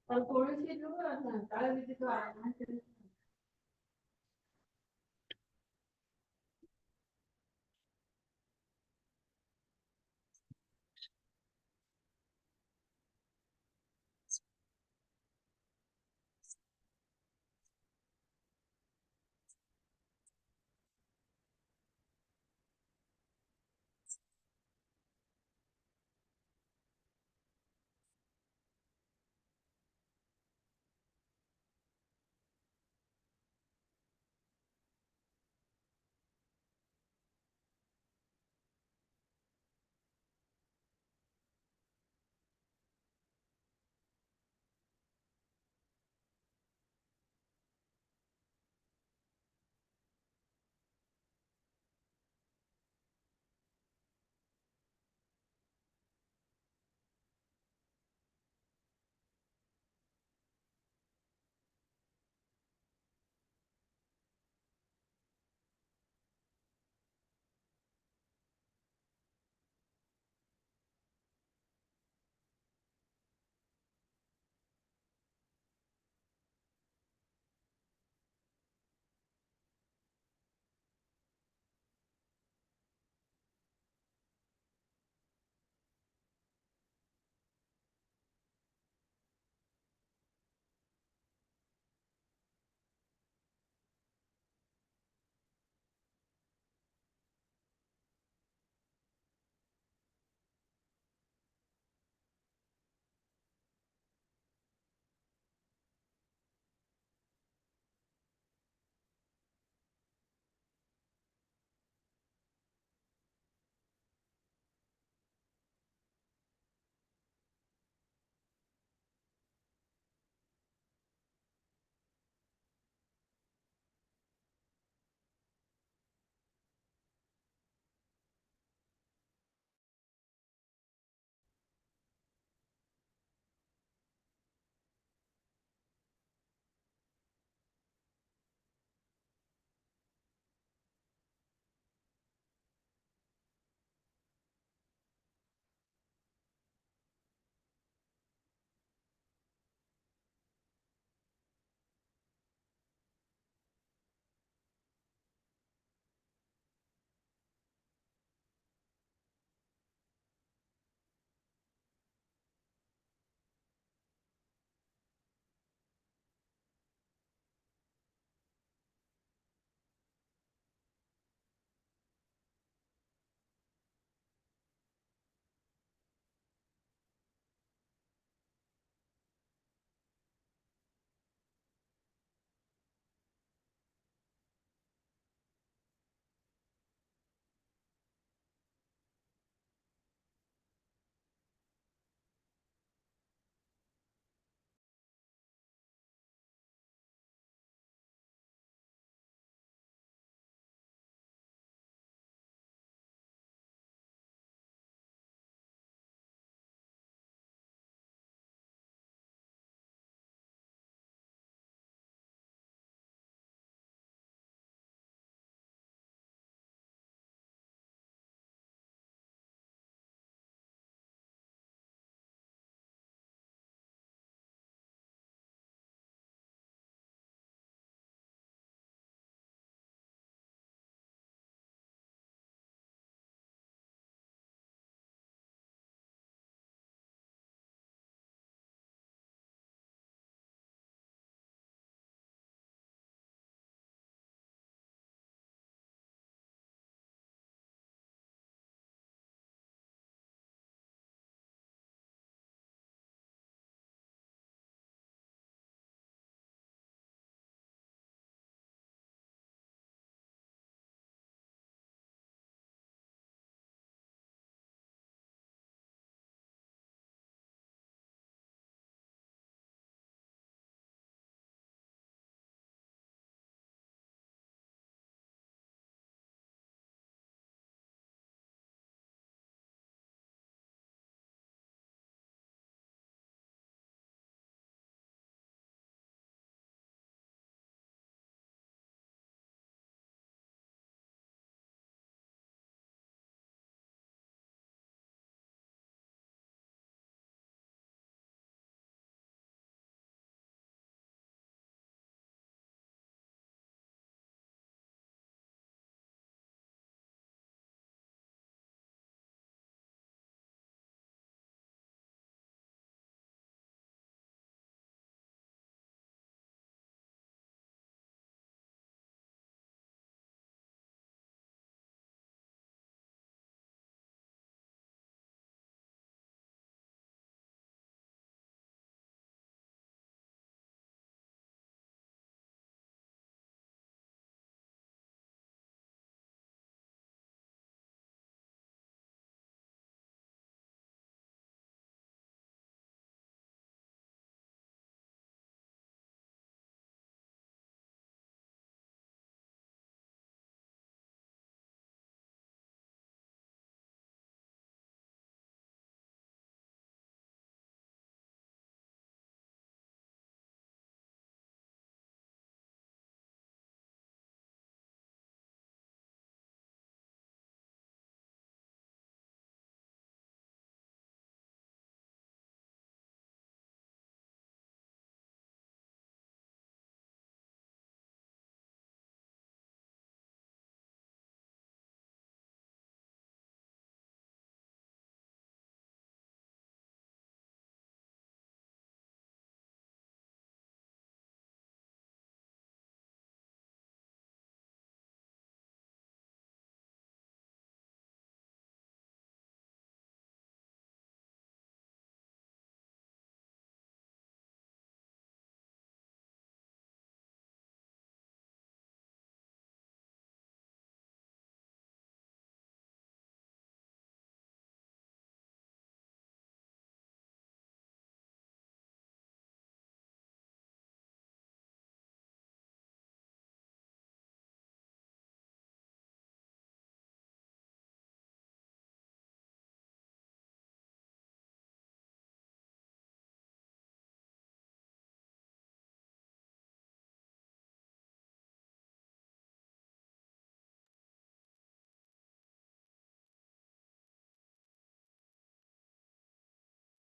তাহলে পড়েছি দেবো না তাহলে যদি তো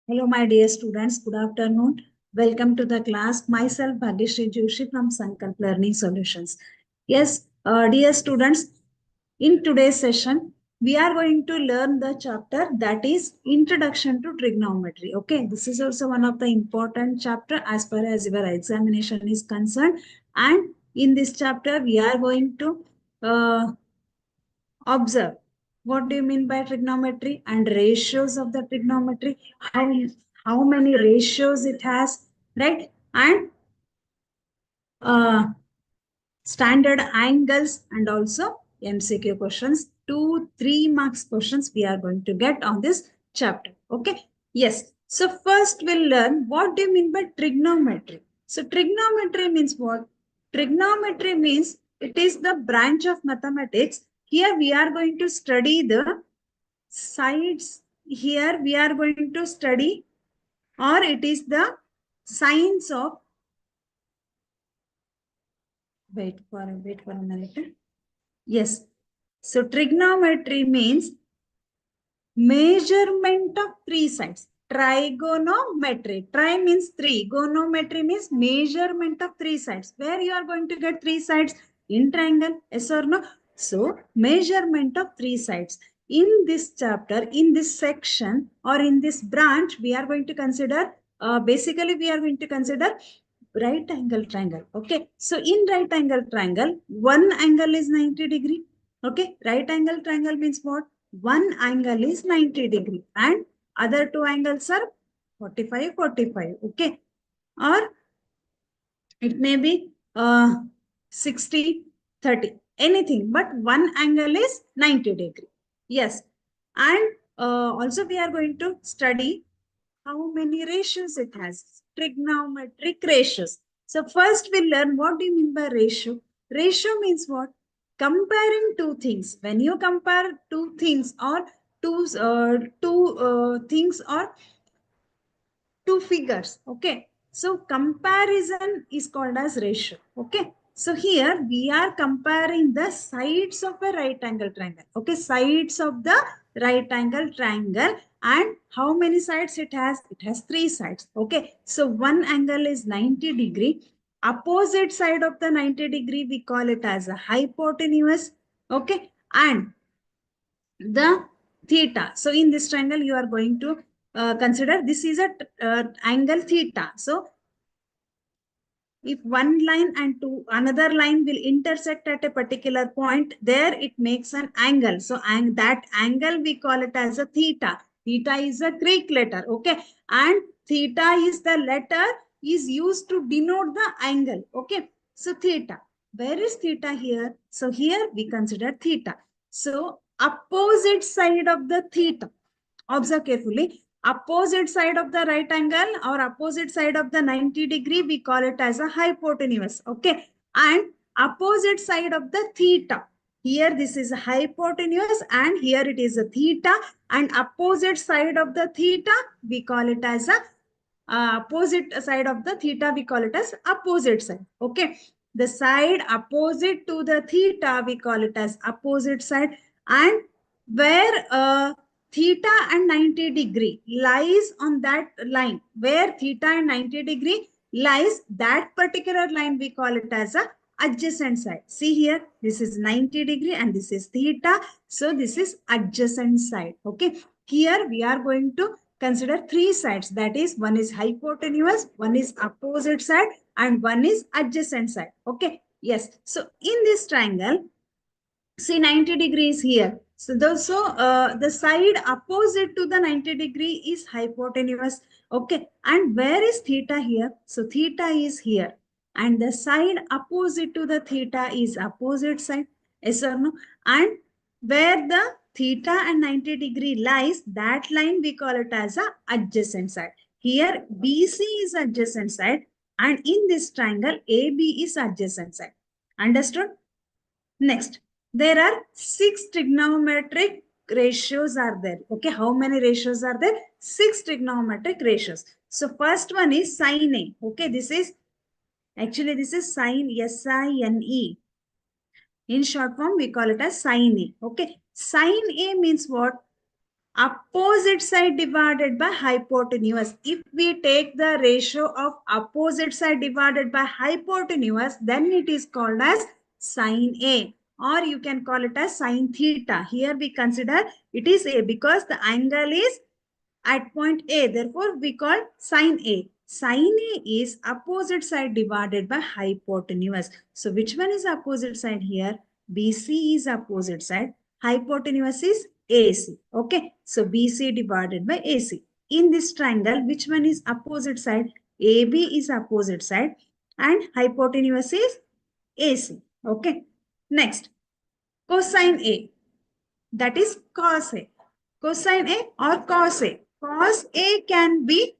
Hello, my dear students. Good afternoon. Welcome to the class. Myself, Bhagyashree Joshi from Sankalp Learning Solutions. Yes, dear students, in today's session, we are going to learn the chapter that is Introduction to Trigonometry. Okay, this is also one of the important chapter as far as your examination is concerned. And in this chapter, we are going to observe what do you mean by trigonometry and ratios of the trigonometry, how many ratios it has, right? And uh, standard angles and also MCQ questions. 2-3 marks questions we are going to get on this chapter. Okay. Yes. So first we'll learn what do you mean by trigonometry. So trigonometry means what? Trigonometry means it is the branch of mathematics. Here we are going to study the sides. Here we are going to study, or it is the science of, wait for a minute. Yes. So trigonometry means measurement of three sides. Trigonometry. Tri means three. Gonometry means measurement of three sides. Where you are going to get three sides? In triangle. Yes or no? So measurement of three sides. In this chapter, in this section or in this branch, we are going to consider, basically we are going to consider right angle triangle. Okay. So in right angle triangle, one angle is 90 degree. Okay. Right angle triangle means what? One angle is 90 degree and other two angles are 45, 45. Okay. Or it may be 60, 30. Anything. But one angle is 90 degree. Yes. And also we are going to study how many ratios it has. Trigonometric ratios. So first we'll learn what do you mean by ratio. Ratio means what? Comparing two things. When you compare two things or two things or two figures. Okay. So comparison is called as ratio. Okay. So here we are comparing the sides of a right angle triangle. Okay. Sides of the right angle triangle. And how many sides it has? It has three sides. Okay. So one angle is 90 degree. Opposite side of the 90 degree, we call it as a hypotenuse. Okay. And the theta. So in this triangle, you are going to consider this is a angle theta. So if one line and another line will intersect at a particular point, there it makes an angle. So and that angle we call it as a theta. Theta is a Greek letter. Okay. And theta is the letter is used to denote the angle. Okay. So theta. Where is theta here? So here we consider theta. So opposite side of the theta. Observe carefully. Opposite side of the right angle or opposite side of the 90 degree, we call it as a hypotenuse. Okay. And opposite side of the theta. Here this is a hypotenuse and here it is a theta. And opposite side of the theta, we call it as a opposite side of the theta, we call it as opposite side. Okay. The side opposite to the theta, we call it as opposite side. And where theta and 90 degree lies on that line, where theta and 90 degree lies, that particular line we call it as a adjacent side. See here, this is 90 degree and this is theta. So this is adjacent side. Okay. Here we are going to consider three sides. That is, one is hypotenuse, one is opposite side, and one is adjacent side. Okay. Yes. So in this triangle, see 90 degrees here. So the side opposite to the 90 degree is hypotenuse. Okay. And where is theta here? So theta is here. And the side opposite to the theta is opposite side. Yes or no? And where the theta and 90 degree lies, that line we call it as a adjacent side. Here BC is adjacent side. And in this triangle, AB is adjacent side. Understood? Next, there are 6 trigonometric ratios are there. Okay, how many ratios are there? 6 trigonometric ratios. So first one is sin A. Okay, this is sin S-I-N-E. In short form, we call it as sin A. Okay, sin A means what? opposite side divided by hypotenuse. If we take the ratio of opposite side divided by hypotenuse, then it is called as sine A, or you can call it as sine theta. Here we consider it is A because the angle is at point A. Therefore, we call sine A. Sine A is opposite side divided by hypotenuse. So, which one is opposite side here? BC is opposite side. Hypotenuse is AC. Okay. So, BC divided by AC. In this triangle, which one is opposite side? AB is opposite side and hypotenuse is AC. Okay. Next, cosine A. That is cos A. Cosine A or cos A. Cos A can be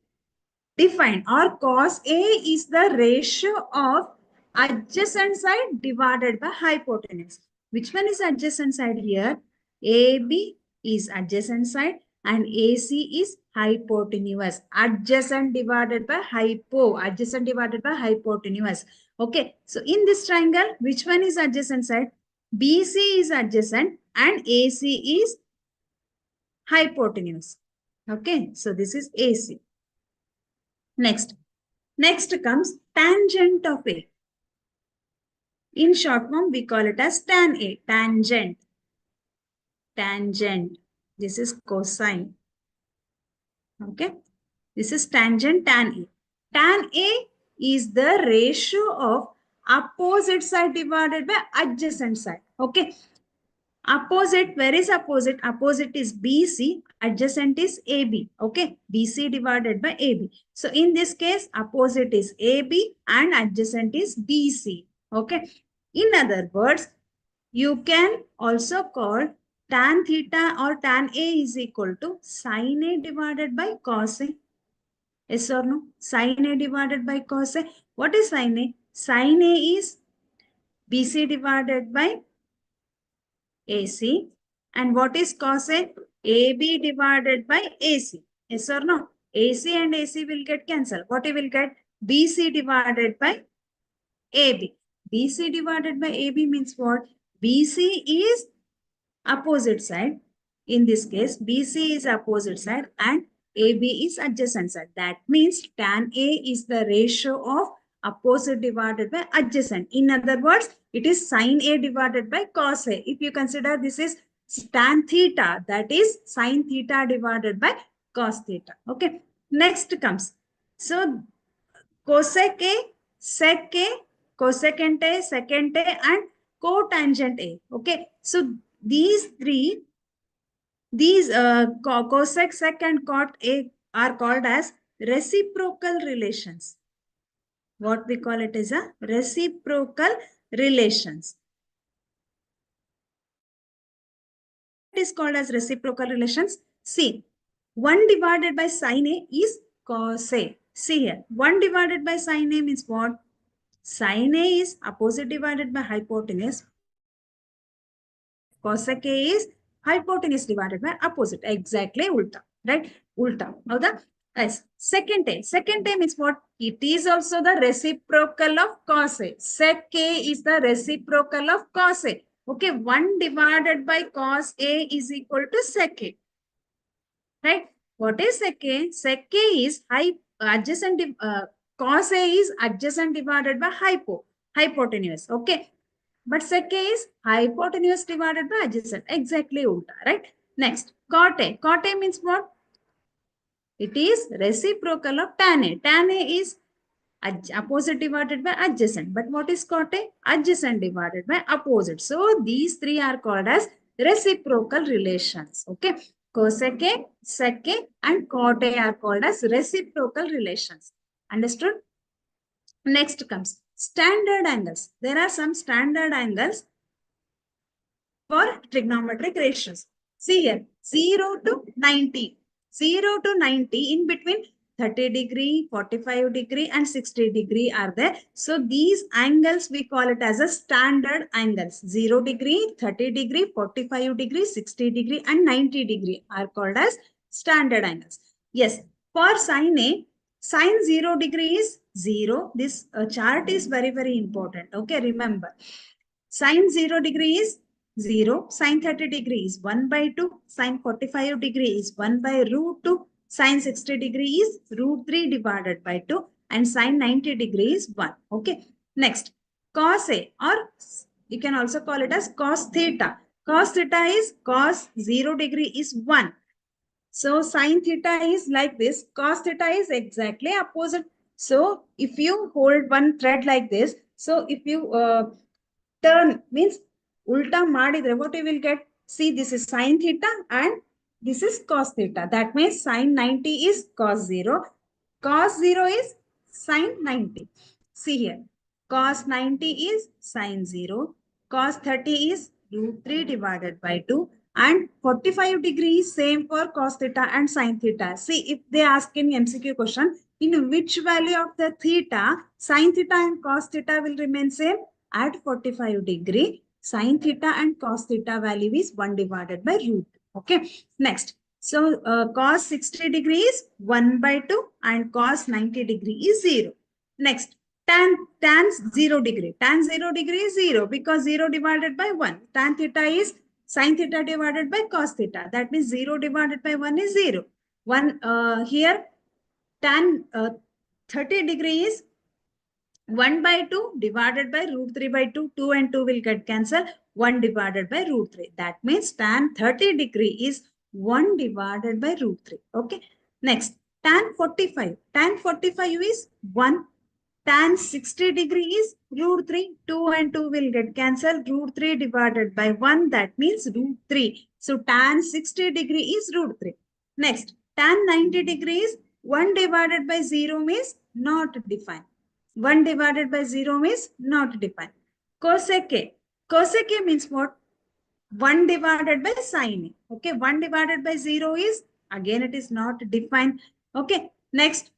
defined, or cos A is the ratio of adjacent side divided by hypotenuse. Which one is adjacent side here? AB is adjacent side and AC is hypotenuse. Adjacent divided by adjacent divided by hypotenuse. Okay, so in this triangle, which one is adjacent side? BC is adjacent and AC is hypotenuse. Okay, so this is AC. Next comes tangent of A. In short form, we call it as tan A, tangent. Tangent. This is cosine. Okay, this is tangent tan A. Tan A is the ratio of opposite side divided by adjacent side. Okay. Opposite, where is opposite? Opposite is BC, adjacent is AB. Okay, BC divided by AB. So in this case, opposite is AB and adjacent is BC. Okay, in other words, you can also call tan theta or tan A is equal to sin A divided by cos A. Yes or no? Sin A divided by cos A. What is sin A? Sin A is BC divided by AC. And what is cos A? AB divided by AC. Yes or no? AC and AC will get cancelled. What you will get? BC divided by AB. BC divided by AB means what? BC is opposite side. In this case, BC is opposite side and AB is adjacent side. That means tan A is the ratio of opposite divided by adjacent. In other words, it is sin A divided by cos A. If you consider this is tan theta, that is sin theta divided by cos theta. Okay. Next comes. So, cosec A, sec A, cosecant A, secant A, and cotangent A. Okay. So, these three, cosec, sec, and cot A are called as reciprocal relations. What we call it is a reciprocal relations. It is called as reciprocal relations. See, 1 divided by sin A is cos A. See here, 1 divided by sin A means what? Sin A is opposite divided by hypotenuse. Cosec A is hypotenuse divided by opposite. Exactly ulta, right? Ulta. Now the yes. Secant A means what? It is also the reciprocal of cos A. Sec A is the reciprocal of cos A. Okay, 1 divided by cos A is equal to sec A. Right? What is sec A? Sec A is adjacent. Cos A is adjacent divided by hypotenuse. Okay. But sec A is hypotenuse divided by adjacent. Exactly ulta, right? Next, cot A. Cot A means what? It is reciprocal of tan A. Tan A is opposite divided by adjacent. But what is cot A? Adjacent divided by opposite. So, these three are called as reciprocal relations. Okay. Cosec A, sec A, and cot A are called as reciprocal relations. Understood? Next comes standard angles. There are some standard angles for trigonometric ratios. See here, 0 to 90. 0 to 90, in between 30 degree, 45 degree, and 60 degree are there. So these angles we call it as a standard angles. 0 degree, 30 degree, 45 degree, 60 degree, and 90 degree are called as standard angles. Yes, for sin A, sin 0 degree is 0. This chart is very, very important. Okay, remember. Sin 0 degree is 0. Sine 30 degree is 1 by 2. Sine 45 degree is 1 by root 2. Sine 60 degree is root 3 divided by 2. And sine 90 degree is 1. Okay. Next, cos A, or you can also call it as cos theta. Cos theta is cos 0 degree is 1. So sine theta is like this. Cos theta is exactly opposite. So if you hold one thread like this, so if you turn, means ulta madidre, what you will get? See, this is sine theta and this is cos theta. That means sine 90 is cos 0. Cos 0 is sine 90. See here. Cos 90 is sine 0. Cos 30 is root 3 divided by 2. And 45 degrees same for cos theta and sine theta. See, if they ask in MCQ question, in which value of the theta, sine theta and cos theta will remain same? At 45 degree, sine theta and cos theta value is 1 divided by root. Okay. Next. So, cos 60 degree is 1 by 2 and cos 90 degree is 0. Next. Tan 0 degree. Tan 0 degree is 0 because 0 divided by 1. Tan theta is sine theta divided by cos theta. That means 0 divided by 1 is 0. Here, tan 30 degree is 1 by 2 divided by root 3 by 2. 2 and 2 will get cancelled. 1 divided by root 3. That means tan 30 degree is 1 divided by root 3. Okay. Next, tan 45. Tan 45 is 1. Tan 60 degree is root 3. 2 and 2 will get cancelled. Root 3 divided by 1. That means root 3. So tan 60 degree is root 3. Next, tan 90 degree is 1 divided by 0 means not defined. 1 divided by 0 means not defined. Cosec A. Cosec A means what? 1 divided by sine A. Okay. 1 divided by 0 is, again it is not defined. Okay. Next.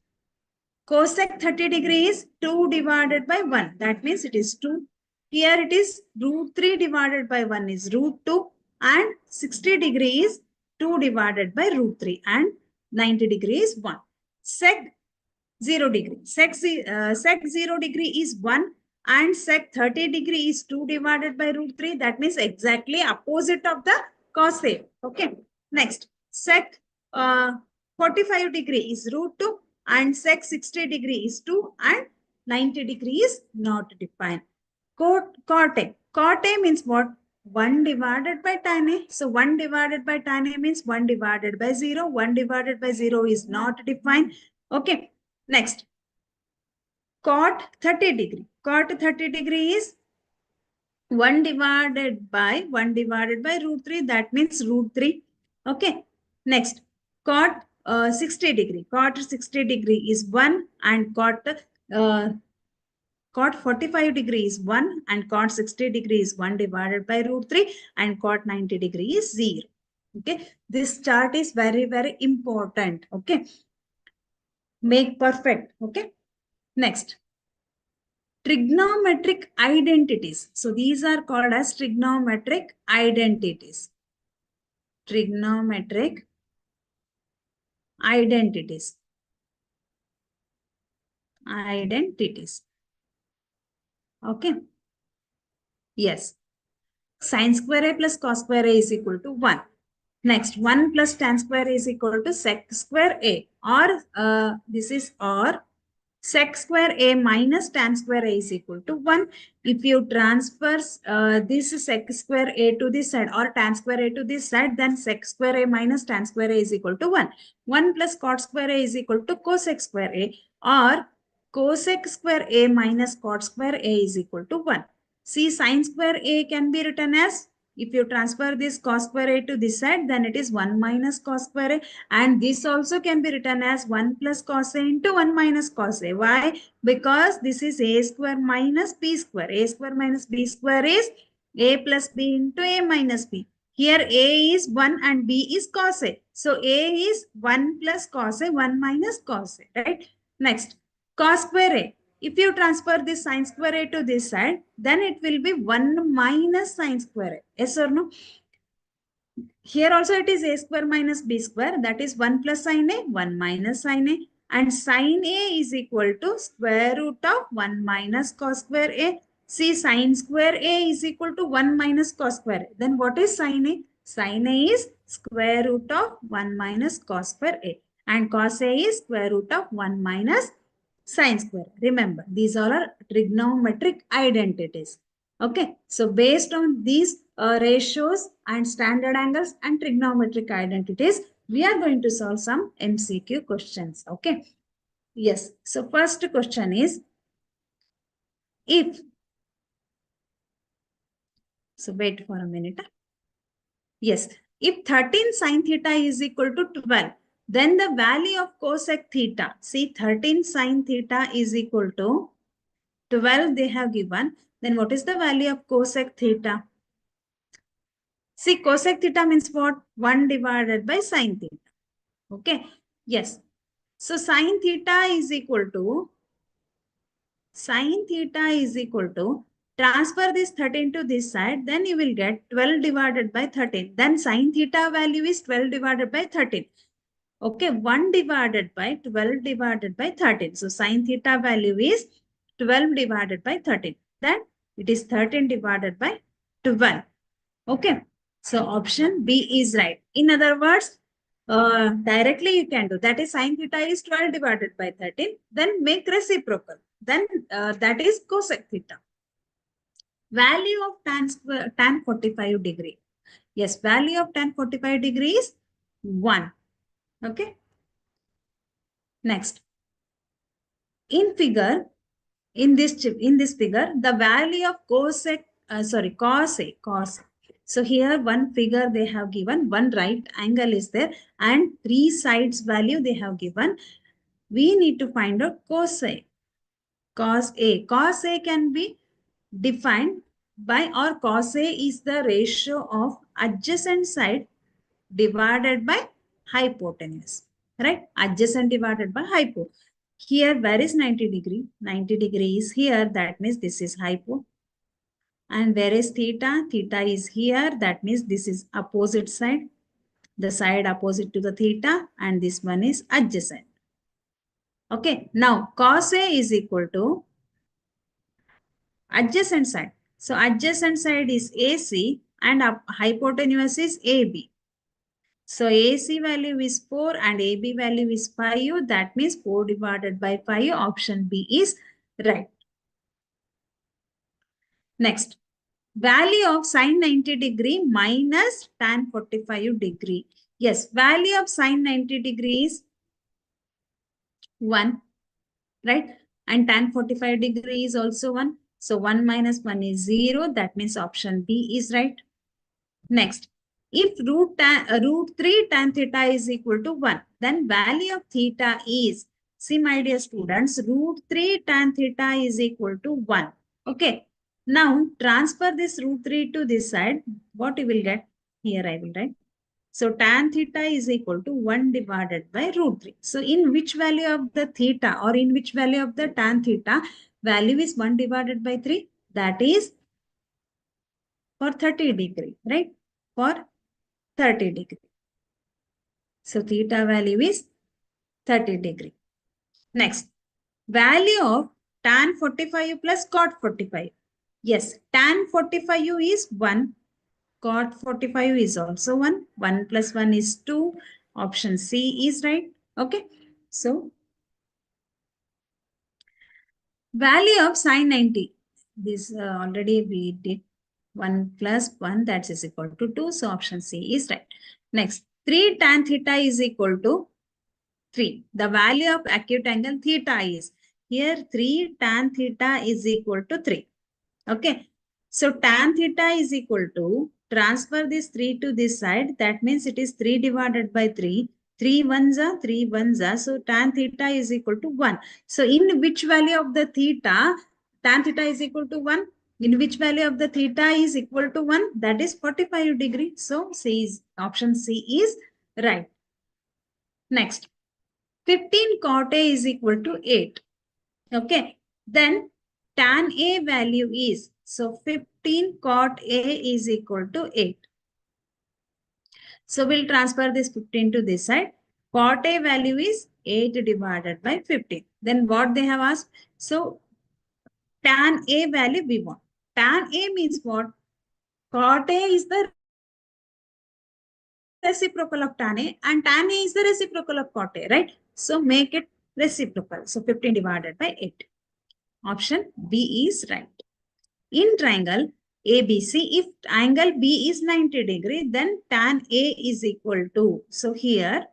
Cosec 30 degree is 2 divided by 1. That means it is 2. Here it is root 3 divided by 1 is root 2. And 60 degree is 2 divided by root 3. And 90 degree is 1. Sec 0 degree. Sec 0 degree is 1 and sec 30 degree is 2 divided by root 3. That means exactly opposite of the cos A. Okay. Next, sec 45 degree is root 2 and sec 60 degree is 2 and 90 degree is not defined. Cot A. Cot A means what? 1 divided by tan A. So 1 divided by tan A means 1 divided by 0. 1 divided by 0 is not defined. Okay. Next, cot 30 degree. Cot 30 degree is 1 divided by root 3. That means root 3. Okay. Next, cot 60 degree. Cot 60 degree is 1 and cot 45 degree is 1 and cot 60 degree is 1 divided by root 3 and cot 90 degree is 0. Okay. This chart is very, very important. Okay. Make perfect. Okay. Next, trigonometric identities. So these are called as trigonometric identities. Trigonometric identities. Identities. Okay. Yes. Sin square A plus cos square A is equal to 1. Next, 1 plus tan square A is equal to sec square A. Or this is or sec square A minus tan square A is equal to 1. If you transfer this sec square A to this side or tan square A to this side, then sec square A minus tan square A is equal to 1. 1 plus cot square A is equal to cosec square A, or cosec square A minus cot square A is equal to 1. See, sin square A can be written as, if you transfer this cos square A to this side, then it is 1 minus cos square A. And this also can be written as 1 plus cos A into 1 minus cos A. Why? Because this is A square minus B square. A square minus B square is A plus B into A minus B. Here A is 1 and B is cos A. So A is 1 plus cos A, 1 minus cos A, right? Next, cos square A. If you transfer this sin square A to this side, then it will be 1 minus sin square A. Yes or no? Here also it is A square minus B square. That is 1 plus sin A, 1 minus sin A. And sin A is equal to square root of 1 minus cos square A. See, sine square A is equal to 1 minus cos square A. Then what is sine A? Sine A is square root of 1 minus cos square A. And cos A is square root of 1 minus sine square. Remember, these all are trigonometric identities. Okay. So based on these ratios and standard angles and trigonometric identities, we are going to solve some MCQ questions. Okay. Yes. So first question is, if, so wait for a minute. Yes. If 13 sine theta is equal to 12, then the value of cosec theta, see 13 sine theta is equal to 12 they have given. Then what is the value of cosec theta? See, cosec theta means what? 1 divided by sine theta. Okay. Yes. So sine theta is equal to, transfer this 13 to this side, then you will get 12 divided by 13. Then sine theta value is 12 divided by 13. Okay, 1 divided by 12 divided by 13. So sine theta value is 12 divided by 13. Then it is 13 divided by 12. Okay, so option B is right. In other words, directly you can do. That is sine theta is 12 divided by 13. Then make reciprocal. Then that is cosec theta. Value of tan 45 degree. Yes, value of tan 45 degree is 1. Okay. Next. In figure, in this figure, the value of cosec, cos. So here one figure they have given, one right angle is there and 3 sides value they have given. We need to find out cos A. Cos A. Cos A can be defined by, or cos A is the ratio of adjacent side divided by hypotenuse. Right? Adjacent divided by hypo. Here, where is 90 degree? 90 degree is here. That means this is hypo. And where is theta? Theta is here. That means this is opposite side. The side opposite to the theta. And this one is adjacent. Okay. Now, cos A is equal to adjacent side. So, adjacent side is AC and hypotenuse is AB. So, AC value is 4 and AB value is 5. That means 4 divided by 5. Option B is right. Next, value of sine 90 degree minus tan 45 degree. Yes, value of sine 90 degree is 1, right? And tan 45 degree is also 1. So 1 minus 1 is 0. That means option B is right. Next, if root 3 tan theta is equal to 1, then value of theta is, see my dear students, root 3 tan theta is equal to 1. Okay. Now, transfer this root 3 to this side. What you will get? Here I will write. So, tan theta is equal to 1 divided by root 3. So, in which value of the theta or in which value of the tan theta, value is 1 divided by 3? That is for 30 degree, right? For 30 degree. So, theta value is 30 degree. Next, value of tan 45 plus cot 45. Yes, tan 45 is 1. Cot 45 is also 1. 1 plus 1 is 2. Option C is right. Okay. So, value of sine 90. This already we did. 1 plus 1, that is equal to 2. So, option C is right. Next, 3 tan theta is equal to 3. The value of acute angle theta is, here 3 tan theta is equal to 3. Okay. So, tan theta is equal to, transfer this 3 to this side. That means it is 3 divided by 3. 3 ones are 3 ones are. So, tan theta is equal to 1. So, in which value of the theta, tan theta is equal to 1? In which value of the theta is equal to 1? That is 45 degree. So, option C is right. Next, 15 cot A is equal to 8. Okay. Then tan A value is, so 15 cot A is equal to 8. So we'll transfer this 15 to this side. Cot A value is 8 divided by 15. Then what they have asked? So tan A value we want. Tan A means what? Cot A is the reciprocal of tan A and tan A is the reciprocal of cot A, right? So make it reciprocal. So 15 divided by 8. Option B is right. In triangle ABC, if angle B is 90 degree, then tan A is equal to, so here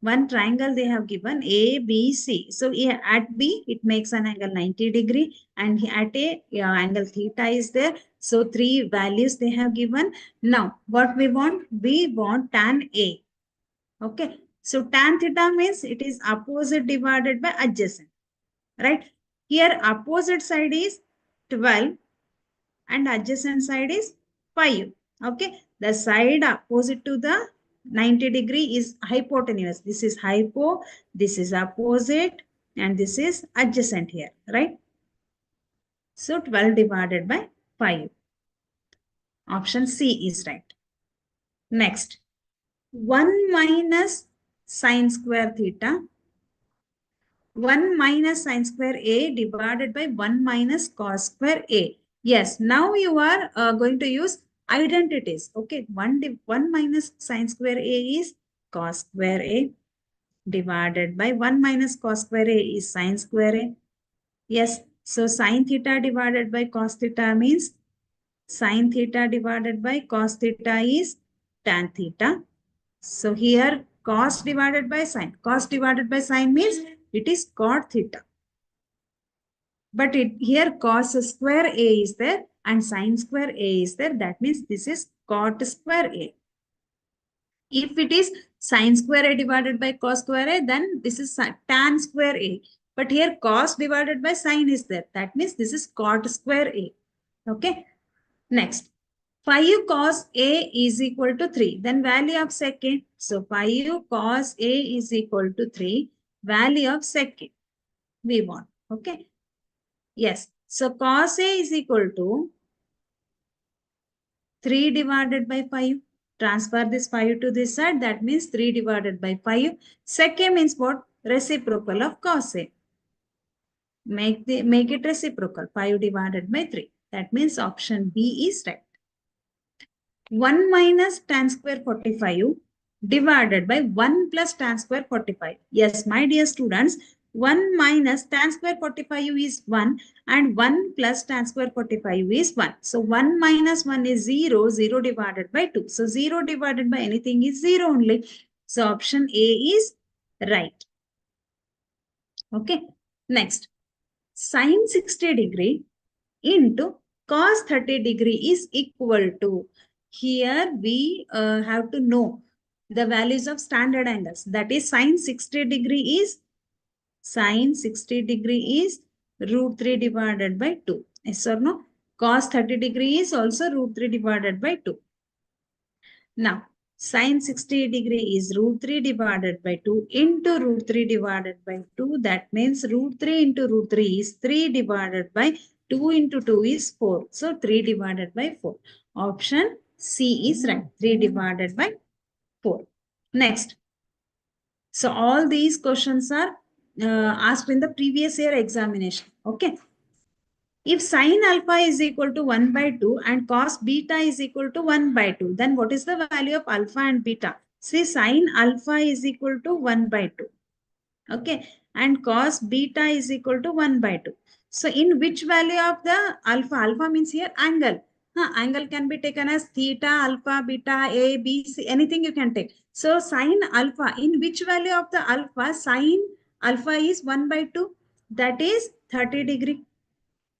one triangle they have given ABC. So here at B, it makes an angle 90 degree and at A, angle theta is there. So three values they have given. Now, what we want? We want tan A. Okay. So tan theta means it is opposite divided by adjacent. Right. Here opposite side is 12 and adjacent side is 5. Okay. The side opposite to the 90 degree is hypotenuse. This is hypo, this is opposite, and this is adjacent here, right? So 12 divided by 5. Option C is right. Next, 1 minus sine square theta, 1 minus sine square A divided by 1 minus cos square A. Yes, now you are going to use identities. Okay, 1 minus sine square A is cos square A divided by 1 minus cos square A is sine square A. Yes, so sine theta divided by cos theta means sine theta divided by cos theta is tan theta. So here cos divided by sine. Cos divided by sine means it is cot theta. But here cos square A is there and sine square A is there. That means this is cot square A. If it is sine square A divided by cos square A, then this is tan square A. But here cos divided by sine is there. That means this is cot square A. Okay. Next, 5 cos A is equal to 3. Then value of secant. So 5 cos A is equal to 3. Value of secant we want. Okay. Yes. So cos A is equal to 3 divided by 5. Transfer this 5 to this side. That means 3 divided by 5. Secant means what? Reciprocal of cos A. Make it reciprocal. 5 divided by 3. That means option B is right. 1 minus tan square 45 divided by 1 plus tan square 45. Yes, my dear students, 1 minus tan square 45 is 1 and 1 plus tan square 45 is 1. So 1 minus 1 is 0, 0 divided by 2. So 0 divided by anything is 0 only. So option A is right. Okay. Next, sine 60 degree into cos 30 degree is equal to. Here we have to know the values of standard angles. That is sine 60 degree is root 3 divided by 2. Yes or no? Cos 30 degree is also root 3 divided by 2. Now, sine 60 degree is root 3 divided by 2 into root 3 divided by 2. That means root 3 into root 3 is 3 divided by 2 into 2 is 4. So 3 divided by 4. Option C is right. 3 divided by 4. Next. So all these questions are asked in the previous year examination. Okay. If sine alpha is equal to 1 by 2 and cos beta is equal to 1 by 2, then what is the value of alpha and beta? See, sine alpha is equal to 1 by 2. Okay. And cos beta is equal to 1 by 2. So in which value of the alpha? Alpha means here angle. Angle can be taken as theta, alpha, beta, A, B, C, anything you can take. So sine alpha, in which value of the alpha? Sine alpha is 1 by 2. That is 30 degree.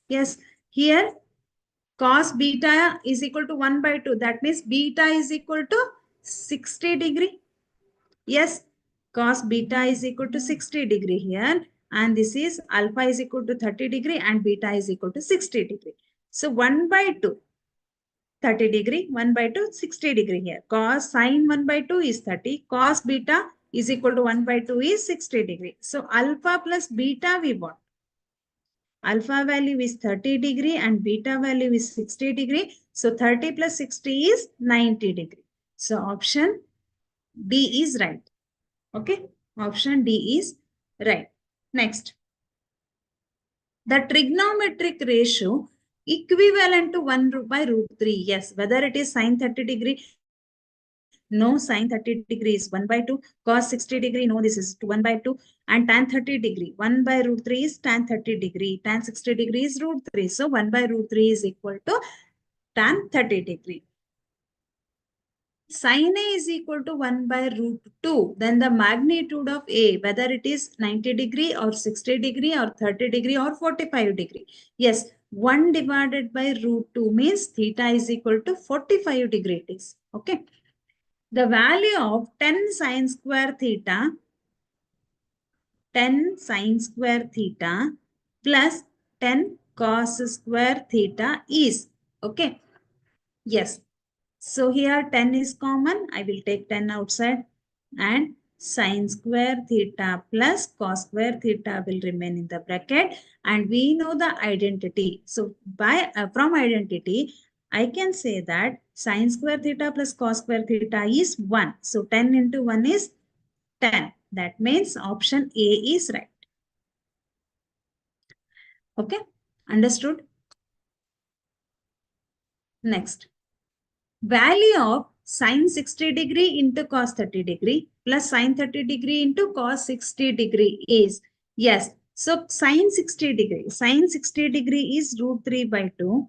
Yes, here cos beta is equal to 1 by 2. That means beta is equal to 60 degree. Yes, cos beta is equal to 60 degree here. And this is alpha is equal to 30 degree and beta is equal to 60 degree. So 1 by 2, 30 degree, 1 by 2, 60 degree here. Cos sine 1 by 2 is 30. Cos beta is equal to 1 by 2 is 60 degree. So alpha plus beta we want. Alpha value is 30 degree and beta value is 60 degree. So 30 plus 60 is 90 degree. So option D is right. Okay. Option D is right. Next. The trigonometric ratio equivalent to 1 by root 3. Yes, whether it is sine 30 degree, no, sine 30 degree is 1 by 2, cos 60 degree, no, this is 1 by 2, and tan 30 degree, 1 by root 3 is tan 30 degree, tan 60 degree is root 3. So 1 by root 3 is equal to tan 30 degree. Sin A is equal to 1 by root 2. Then the magnitude of A, whether it is 90 degree or 60 degree or 30 degree or 45 degree. Yes, 1 divided by root 2 means theta is equal to 45 degree it is. Okay. The value of 10 sine square theta, 10 sine square theta plus 10 cos square theta is. Okay. Yes. So here 10 is common. I will take 10 outside and sine square theta plus cos square theta will remain in the bracket, and we know the identity. So by from identity, I can say that sine square theta plus cos square theta is 1. So 10 into 1 is 10. That means option A is right. Okay, understood? Next. Value of sine 60 degree into cos 30 degree plus sine 30 degree into cos 60 degree is, yes. So sine 60 degree is root 3 by 2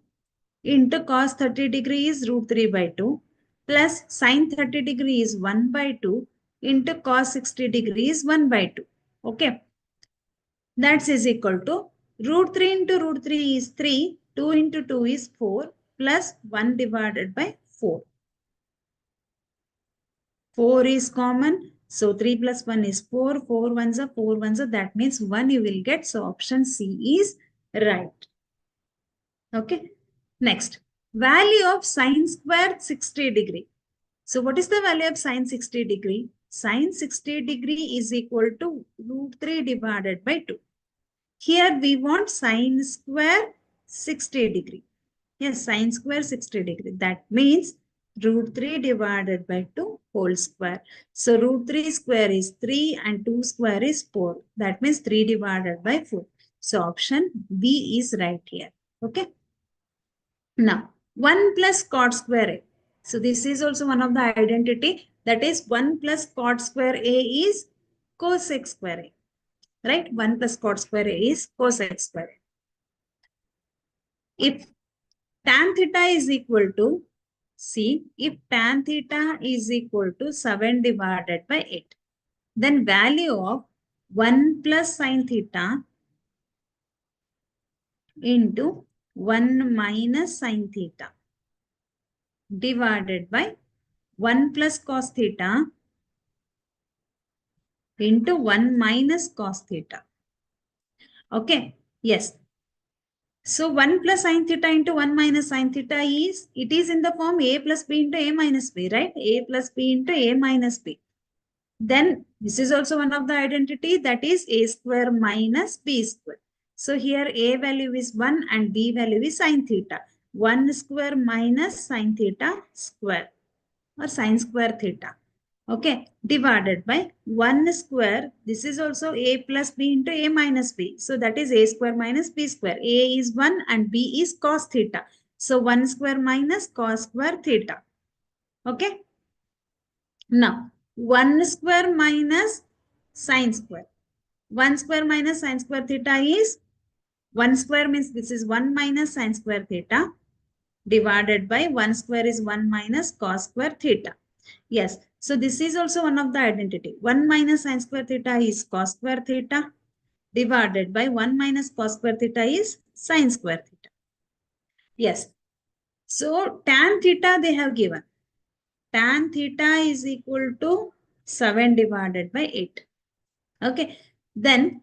into cos 30 degree is root 3 by 2 plus sine 30 degree is 1 by 2 into cos 60 degree is 1 by 2. Okay. That is equal to root 3 into root 3 is 3, 2 into 2 is 4 plus 1 divided by 4. 4 is common. So 3 plus 1 is 4. 4 ones are 4 ones are. That means 1 you will get. So option C is right. Okay. Next. Value of sine squared 60 degree. So what is the value of sine 60 degree? Sine 60 degree is equal to root 3 divided by 2. Here we want sine square 60 degree. Yes, sine square 60 degree. That means root 3 divided by 2 whole square. So root 3 square is 3 and 2 square is 4. That means 3 divided by 4. So option B is right here. Okay. Now 1 plus cot square A. So this is also one of the identity. That is 1 plus cot square A is cosec square A. Right? 1 plus cot square A is cosec square A. If tan theta is equal to, see, if tan theta is equal to 7 divided by 8, then value of 1 plus sine theta into 1 minus sine theta divided by 1 plus cos theta into 1 minus cos theta. Okay, yes. So 1 plus sine theta into 1 minus sine theta is, it is in the form A plus B into A minus B, right? A plus B into A minus B. Then this is also one of the identity, that is A square minus B square. So here A value is 1 and B value is sine theta. 1 square minus sine theta square or sine square theta. Okay, divided by 1 square. This is also A plus B into A minus B. So that is A square minus B square. A is 1 and B is cos theta. So 1 square minus cos square theta. Okay. Now 1 square minus sine square. 1 square minus sine square theta is 1 square means this is 1 minus sine square theta divided by 1 square is 1 minus cos square theta. Yes. So this is also one of the identity. 1 minus sine square theta is cos square theta divided by 1 minus cos square theta is sine square theta. Yes. So tan theta they have given. Tan theta is equal to 7 divided by 8. Okay. Then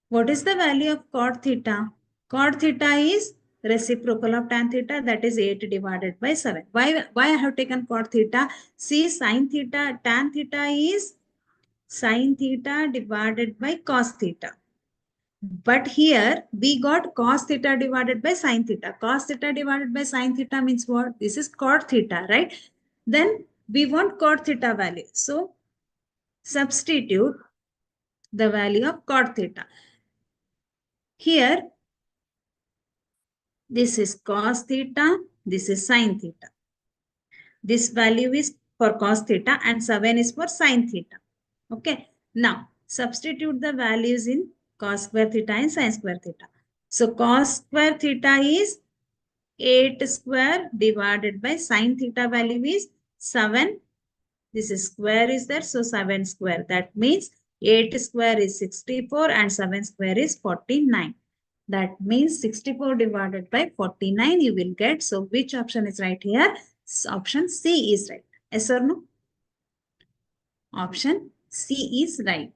what is the value of cot theta? Cot theta is reciprocal of tan theta, that is 8 divided by 7. Why I have taken cot theta? See, sine theta, tan theta is sine theta divided by cos theta. But here we got cos theta divided by sine theta. Cos theta divided by sine theta means what? This is cot theta, right? Then we want cot theta value. So substitute the value of cot theta. Here, this is cos theta, this is sin theta. This value is for cos theta and 7 is for sin theta. Okay. Now, substitute the values in cos square theta and sin square theta. So, cos square theta is 8 square divided by sin theta value is 7. This is square is there. So, 7 square. That means 8 square is 64 and 7 square is 49. That means 64 divided by 49 you will get. So, which option is right here? Option C is right. Yes or no? Option C is right.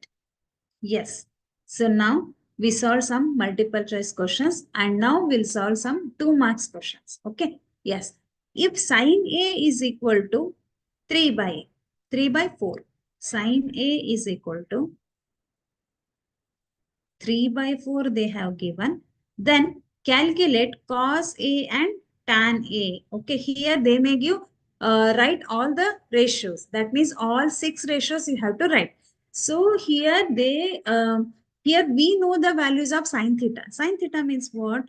Yes. So now we solve some multiple choice questions and now we'll solve some 2 marks questions. Okay. Yes. If sin A is equal to 3 by 3 by 4. Sin A is equal to 3 by 4 they have given. Then calculate cos A and tan A. Okay, here they may give, write all the ratios. That means all 6 ratios you have to write. So here here we know the values of sin theta. Sin theta means what?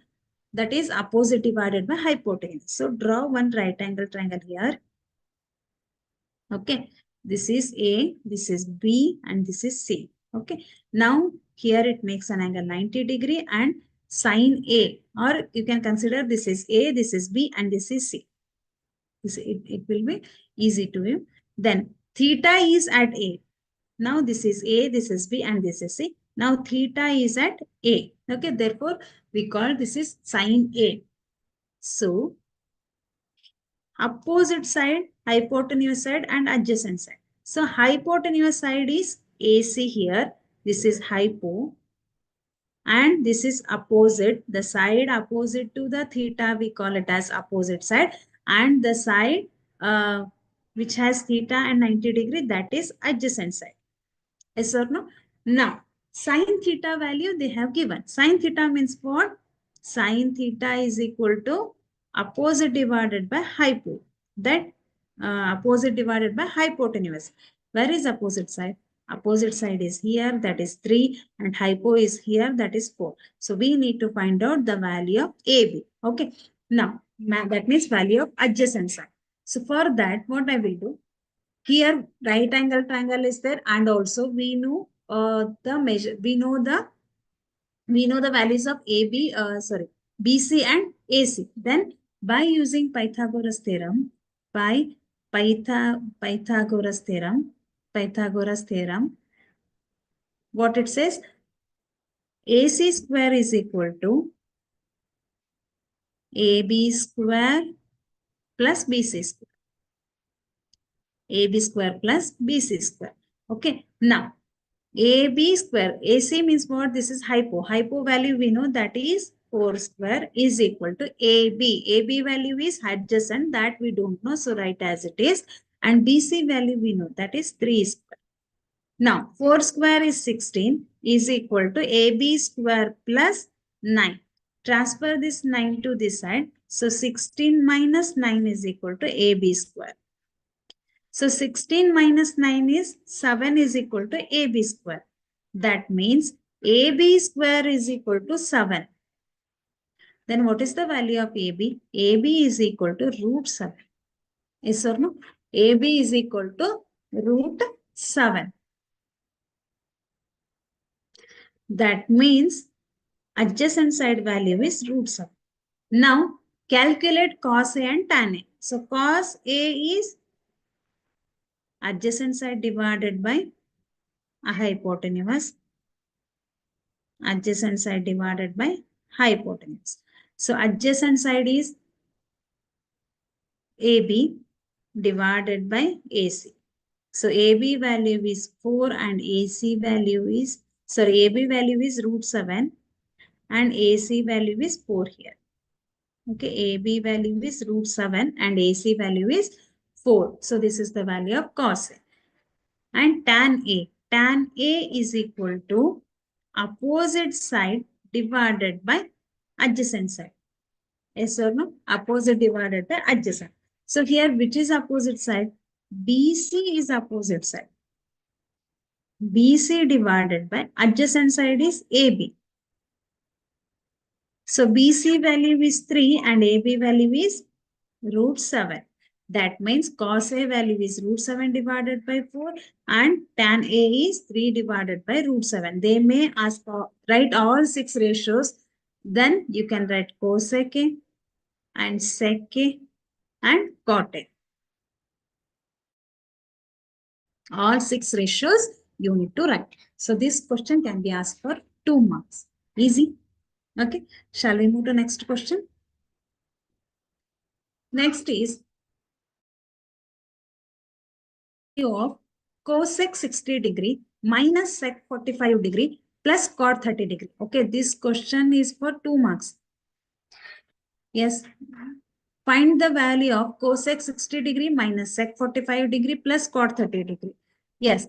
That is opposite divided by hypotenuse. So draw one right angle triangle here. Okay, this is A, this is B, and this is C. Okay, now here it makes an angle 90 degree and sin A, or you can consider this is A, this is B, and this is C. It will be easy to you. Then theta is at A. Now this is A, this is B, and this is C. Now theta is at A. Okay, therefore we call this is sin A. So opposite side, hypotenuse side, and adjacent side. So hypotenuse side is AC here. This is hypo. And this is opposite. The side opposite to the theta, we call it as opposite side. And the side which has theta and 90 degree, that is adjacent side. Yes or no? Now, sin theta value they have given. Sin theta means what? Sin theta is equal to opposite divided by hypo. That opposite divided by hypotenuse. Where is opposite side? Opposite side is here, that is 3, and hypo is here, that is 4. So we need to find out the value of AB. Okay. Now, that means value of adjacent side. So for that, what I will do? Here, right angle triangle is there, and also we know the measure. We know the values of BC and AC. Then by using Pythagoras theorem, Pythagoras theorem, what it says? AC square is equal to AB square plus BC square. AB square plus BC square. Okay. Now, AB square, AC means what? This is hypo. Hypo value we know that is 4 square is equal to AB. AB value is adjacent, that we don't know. So write as it is. And BC value we know that is 3 square. Now 4 square is 16 is equal to AB square plus 9. Transfer this 9 to this side. So 16 minus 9 is equal to AB square. So 16 minus 9 is 7 is equal to AB square. That means AB square is equal to 7. Then what is the value of AB? AB is equal to root 7. Yes or no? AB is equal to root 7. That means adjacent side value is root 7. Now calculate cos A and tan A. So cos A is adjacent side divided by a hypotenuse. Adjacent side divided by hypotenuse. So adjacent side is AB divided by AC. So AB value is 4 and AC value is, AB value is root 7 and AC value is 4 here. Okay, AB value is root 7 and AC value is 4. So this is the value of cos A. And tan A. Tan A is equal to opposite side divided by adjacent side. Yes or no? Opposite divided by adjacent. So here, which is opposite side? BC is opposite side. BC divided by adjacent side is AB. So BC value is 3 and AB value is root 7. That means cos A value is root 7 divided by 4 and tan A is 3 divided by root 7. They may ask for, write all 6 ratios. Then you can write cosec A and sec A and cot A. All 6 ratios you need to write. So this question can be asked for 2 marks. Easy. Okay. Shall we move to next question? Next is of cosec 60 degree minus sec 45 degree plus cot 30 degree. Okay, this question is for 2 marks. Yes. Find the value of cosec 60 degree minus sec 45 degree plus cot 30 degree. Yes.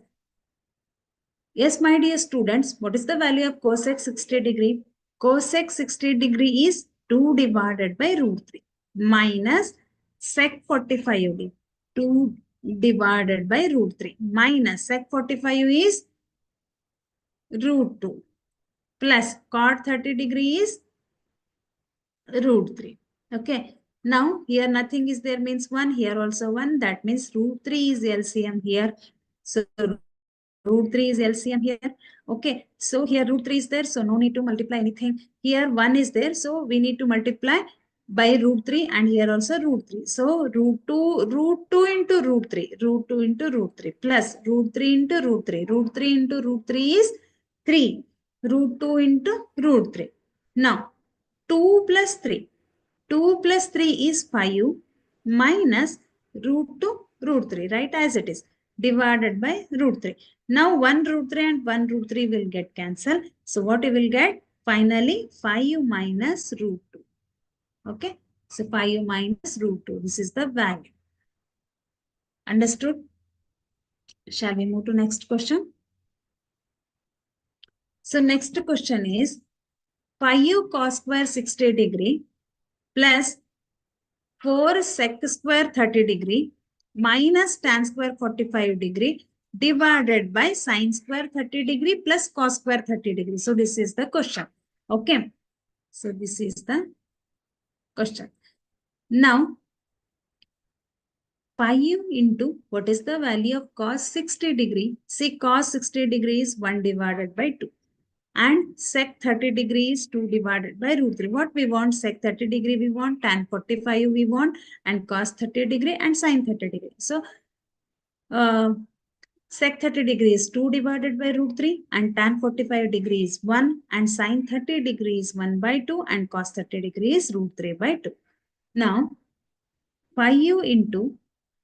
Yes, my dear students, what is the value of cosec 60 degree? Cosec 60 degree is 2 divided by root 3 minus sec 45 degree. 2 divided by root 3 minus sec 45 is root 2 plus cot 30 degree is root 3. Okay. Now here nothing is there means 1. Here also 1. That means root 3 is LCM here. So root 3 is LCM here. Okay. So here root 3 is there. So no need to multiply anything. Here 1 is there. So we need to multiply by root 3 and here also root 3. So root 2 into root 3. Root 2 into root 3 plus root 3 into root 3. Root 3 into root 3 is 3. Root 2 into root 3. Now 2 plus 3. 2 plus 3 is 5 minus root 2 root 3, right, as it is, divided by root 3. Now 1 root 3 and 1 root 3 will get cancelled. So what you will get? Finally 5 minus root 2. Okay. So 5 minus root 2. This is the value. Understood? Shall we move to next question? So next question is 5 cos square 60 degree plus 4 sec square 30 degree minus tan square 45 degree divided by sin square 30 degree plus cos square 30 degree. So this is the question. Okay. So this is the question. Now 5 into what is the value of cos 60 degree? See, cos 60 degree is 1 divided by 2. And sec 30 degree is 2 divided by root 3. What we want? Sec 30 degree we want, tan 45 we want, and cos 30 degree and sin 30 degree. So, sec 30 degree is 2 divided by root 3 and tan 45 degree is 1 and sin 30 degree is 1 by 2 and cos 30 degree is root 3 by 2. Now, 5 into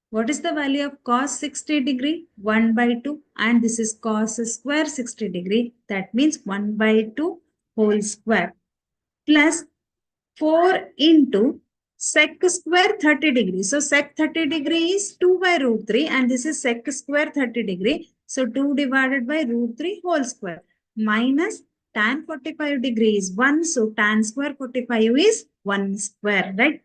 what is the value of cos 60 degree? 1 by 2 and this is cos square 60 degree. That means 1 by 2 whole square plus 4 into sec square 30 degree. So sec 30 degree is 2 by root 3 and this is sec square 30 degree. So 2 divided by root 3 whole square minus tan 45 degree is 1. So tan square 45 is 1 square, right?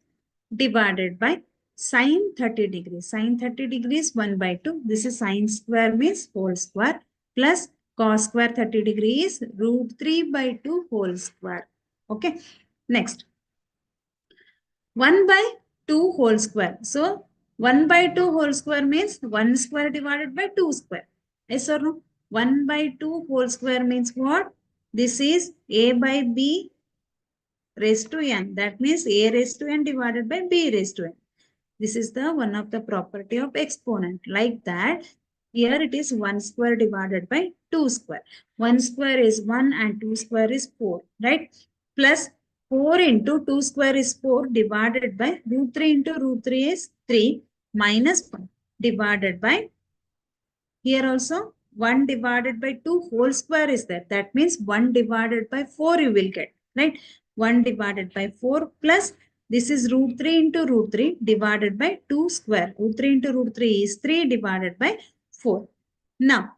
Divided by sin 30 degrees. Sin 30 degrees 1 by 2. This is sin square means whole square plus cos square 30 degrees root 3 by 2 whole square. Okay. Next. 1 by 2 whole square. So 1 by 2 whole square means 1 square divided by 2 square. Yes or no? 1 by 2 whole square means what? This is a by b raised to n. That means a raised to n divided by b raised to n. This is the one of the property of exponent. Like that, here it is 1 square divided by 2 square. 1 square is 1 and 2 square is 4, right? Plus 4 into 2 square is 4 divided by root 3 into root 3 is 3 minus 1 divided by, here also 1 divided by 2 whole square is there. That means 1 divided by 4 you will get, right? 1 divided by 4 plus this is root 3 into root 3 divided by 2 square. Root 3 into root 3 is 3 divided by 4. Now,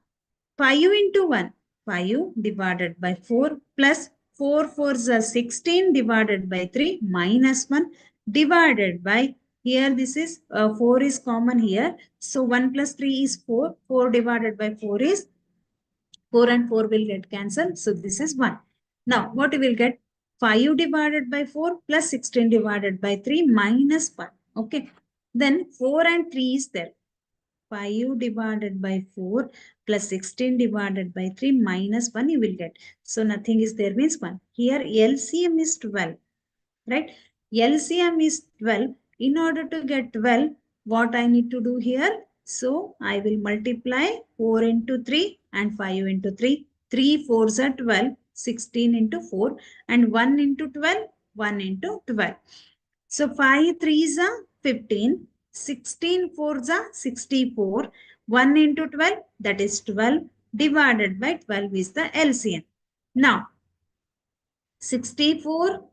5 into 1. 5 divided by 4 plus 4 4s are 16 divided by 3 minus 1 divided by, here this is 4 is common here. So 1 plus 3 is 4. 4 divided by 4 is 4 and 4 will get cancelled. So this is 1. Now what you will get? 5 divided by 4 plus 16 divided by 3 minus 1. Okay. Then 4 and 3 is there. 5 divided by 4 plus 16 divided by 3 minus 1 you will get. So nothing is there means 1. Here LCM is 12. Right? LCM is 12. In order to get 12, what I need to do here? So I will multiply 4 into 3 and 5 into 3. 3 4s are 12, 16 into 4 and 1 into 12, 1 into 12. So 5 3s are 15, 16 4s are 64, 1 into 12 that is 12 divided by 12 is the LCM. Now 64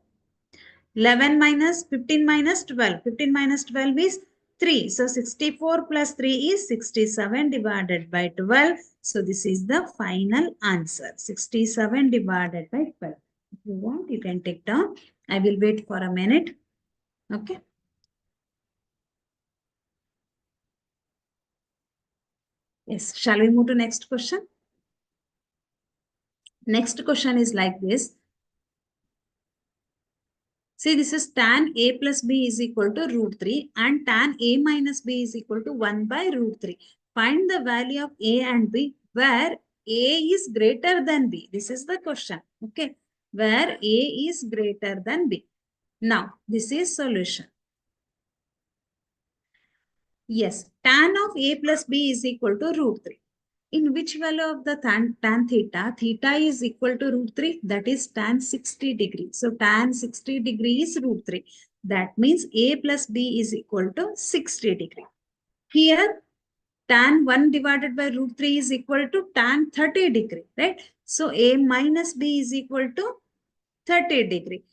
11 minus 15 minus 12. 15 minus 12 is 3. So 64 plus 3 is 67 divided by 12. So this is the final answer. 67 divided by 12. If you want, you can take down. I will wait for a minute. Okay. Yes. Shall we move to next question? Next question is like this. See, this is tan a plus b is equal to root 3 and tan a minus b is equal to 1 by root 3. Find the value of a and b where a is greater than b. This is the question. Okay. Where a is greater than b. Now, this is solution. Yes, tan of a plus b is equal to root 3. In which value of the tan theta? Theta is equal to root 3. That is tan 60 degree. So tan 60 degree is root 3. That means a plus b is equal to 60 degree. Here tan 1 divided by root 3 is equal to tan 30 degree. Right? So a minus b is equal to 30 degree.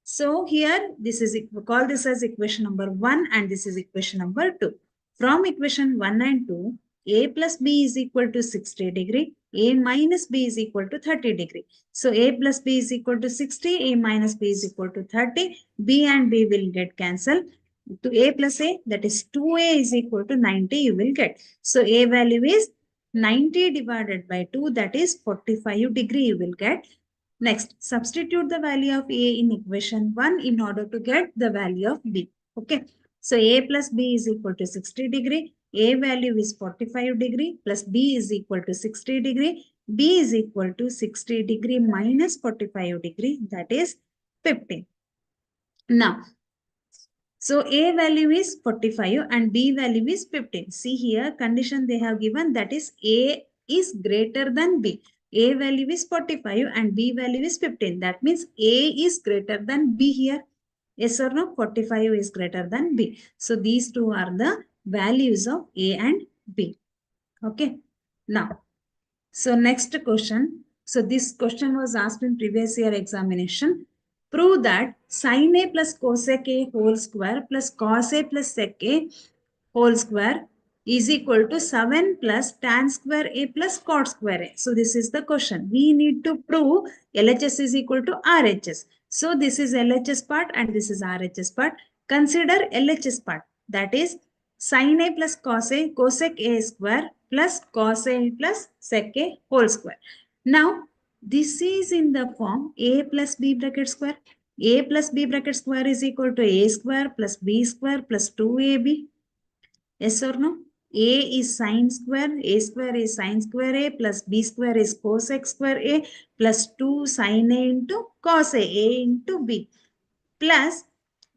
So here this is, we call this as equation number 1 and this is equation number 2. From equation 1 and 2, a plus b is equal to 60 degree, a minus b is equal to 30 degree. So a plus b is equal to 60, a minus b is equal to 30, b and b will get cancelled. To a plus a, that is 2a is equal to 90 you will get. So a value is 90 divided by 2, that is 45 degree you will get. Next, substitute the value of a in equation 1 in order to get the value of b. Okay. So a plus b is equal to 60 degree. A value is 45 degree plus b is equal to 60 degree. B is equal to 60 degree minus 45 degree, that is 15. Now, so a value is 45 and b value is 15. See here, condition they have given, that is a is greater than b. A value is 45 and b value is 15. That means a is greater than b here. Yes or no? 45 is greater than b. So these two are the values of a and b. Okay. Now, so next question. So this question was asked in previous year examination. Prove that sin a plus cosec a whole square plus cos a plus sec a whole square is equal to 7 plus tan square a plus cot square a. So this is the question. We need to prove LHS is equal to RHS. So this is LHS part and this is RHS part. Consider LHS part. That is sin a plus cos a cosec a square plus cos a plus sec a whole square. Now, this is in the form a plus b bracket square. A plus b bracket square is equal to a square plus b square plus 2ab. Yes or no? A is sine square, a square is sine square a plus b square is cosec square a plus 2 sine a into cos a into b plus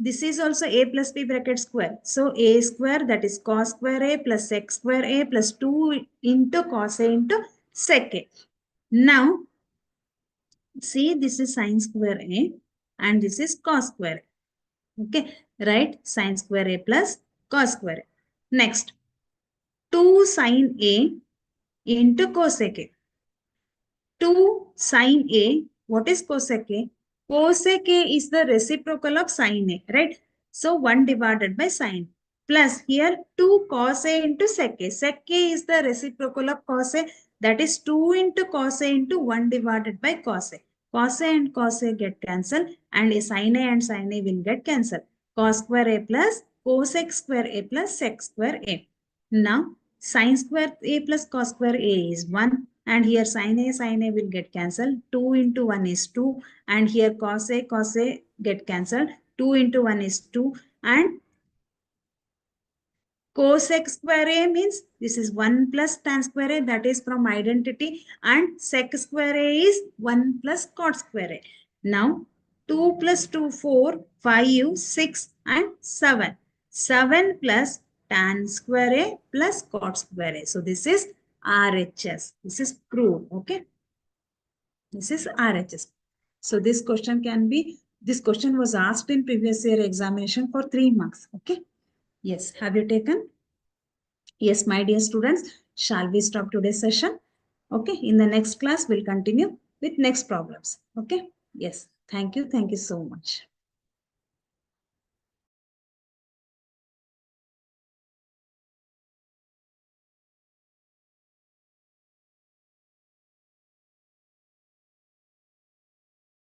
this is also a plus b bracket square. So a square, that is cos square a plus sec square a plus 2 into cos a into sec a. Now, see, this is sine square a and this is cos square a. Okay, right? Sine square a plus cos square a. Next, 2 sine a into cosec a. 2 sine a, what is cosec a? Cosec a is the reciprocal of sine a, right? So 1 divided by sine. Plus here 2 cos a into sec a. Sec a is the reciprocal of cos a. That is 2 into cos a into 1 divided by cos a. Cos a and cos a get cancelled and sine a and sine a will get cancelled. Cos square a plus cosec square a plus sec square a. Now, sin square a plus cos square a is 1 And here sin A will get cancelled. 2 into 1 is 2. And here cos A get cancelled. 2 into 1 is 2. And cosec square A means this is 1 plus tan square A, that is from identity, and sec square A is 1 plus cot square A. Now 2 plus 2, 4, 5, 6 and 7. 7 plus tan square A plus cot square A. So this is RHS. This is proved. Okay. This is RHS. So this question was asked in previous year examination for 3 marks. Okay. Yes. Have you taken? Yes, my dear students, shall we stop today's session? Okay, in the next class, we'll continue with next problems. Okay, yes, thank you so much.